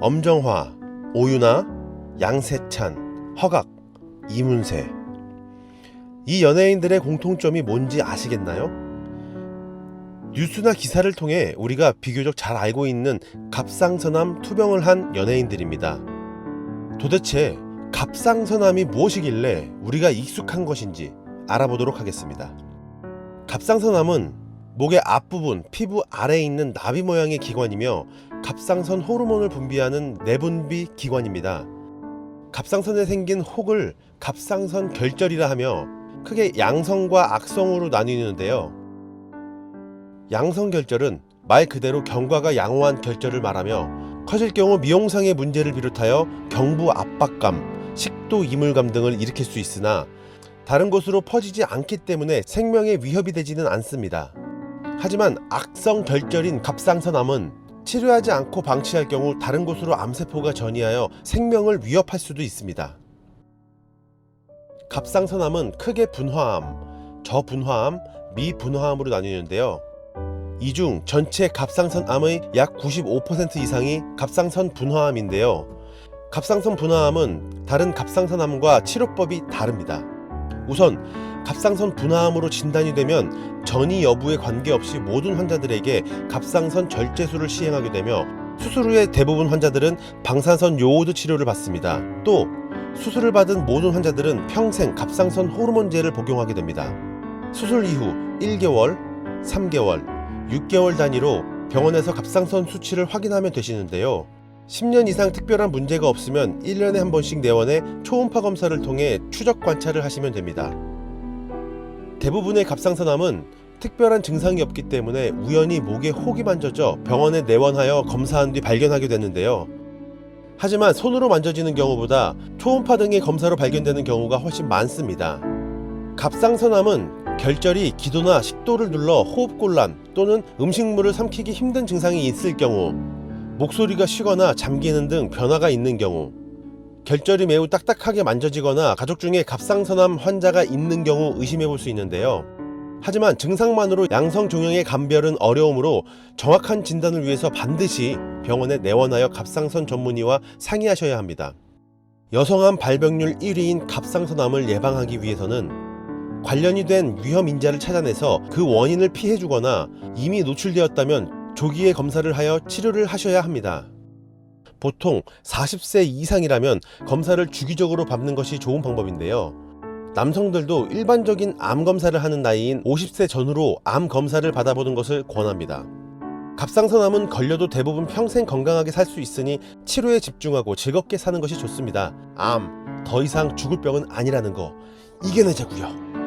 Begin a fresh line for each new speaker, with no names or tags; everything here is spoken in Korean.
엄정화, 오유나, 양세찬, 허각, 이문세. 이 연예인들의 공통점이 뭔지 아시겠나요? 뉴스나 기사를 통해 우리가 비교적 잘 알고 있는 갑상선암 투병을 한 연예인들입니다. 도대체 갑상선암이 무엇이길래 우리가 익숙한 것인지 알아보도록 하겠습니다. 갑상선암은 목의 앞부분, 피부 아래에 있는 나비 모양의 기관이며 갑상선 호르몬을 분비하는 내분비 기관입니다. 갑상선에 생긴 혹을 갑상선 결절이라 하며 크게 양성과 악성으로 나뉘는데요. 양성 결절은 말 그대로 경과가 양호한 결절을 말하며 커질 경우 미용상의 문제를 비롯하여 경부 압박감, 식도 이물감 등을 일으킬 수 있으나 다른 곳으로 퍼지지 않기 때문에 생명에 위협이 되지는 않습니다. 하지만 악성 결절인 갑상선암은 치료하지 않고 방치할 경우 다른 곳으로 암세포가 전이하여 생명을 위협할 수도 있습니다. 갑상선암은 크게 분화암, 저분화암, 미분화암으로 나뉘는데요. 이 중 전체 갑상선암의 약 95% 이상이 갑상선 분화암인데요. 갑상선 분화암은 다른 갑상선암과 치료법이 다릅니다. 우선 갑상선 분화암으로 진단이 되면 전이 여부에 관계없이 모든 환자들에게 갑상선 절제술을 시행하게 되며 수술 후에 대부분 환자들은 방사선 요오드 치료를 받습니다. 또 수술을 받은 모든 환자들은 평생 갑상선 호르몬제를 복용하게 됩니다. 수술 이후 1개월, 3개월, 6개월 단위로 병원에서 갑상선 수치를 확인하면 되시는데요. 10년 이상 특별한 문제가 없으면 1년에 한 번씩 내원해 초음파 검사를 통해 추적 관찰을 하시면 됩니다. 대부분의 갑상선암은 특별한 증상이 없기 때문에 우연히 목에 혹이 만져져 병원에 내원하여 검사한 뒤 발견하게 됐는데요. 하지만 손으로 만져지는 경우보다 초음파 등의 검사로 발견되는 경우가 훨씬 많습니다. 갑상선암은 결절이 기도나 식도를 눌러 호흡곤란 또는 음식물을 삼키기 힘든 증상이 있을 경우, 목소리가 쉬거나 잠기는 등 변화가 있는 경우, 결절이 매우 딱딱하게 만져지거나 가족 중에 갑상선암 환자가 있는 경우 의심해 볼 수 있는데요. 하지만 증상만으로 양성 종양의 감별은 어려우므로 정확한 진단을 위해서 반드시 병원에 내원하여 갑상선 전문의와 상의하셔야 합니다. 여성암 발병률 1위인 갑상선암을 예방하기 위해서는 관련이 된 위험 인자를 찾아내서 그 원인을 피해주거나 이미 노출되었다면 조기에 검사를 하여 치료를 하셔야 합니다. 보통 40세 이상이라면 검사를 주기적으로 받는 것이 좋은 방법인데요. 남성들도 일반적인 암 검사를 하는 나이인 50세 전후로 암 검사를 받아보는 것을 권합니다. 갑상선암은 걸려도 대부분 평생 건강하게 살 수 있으니 치료에 집중하고 즐겁게 사는 것이 좋습니다. 암, 더 이상 죽을 병은 아니라는 거 이겨내자고요.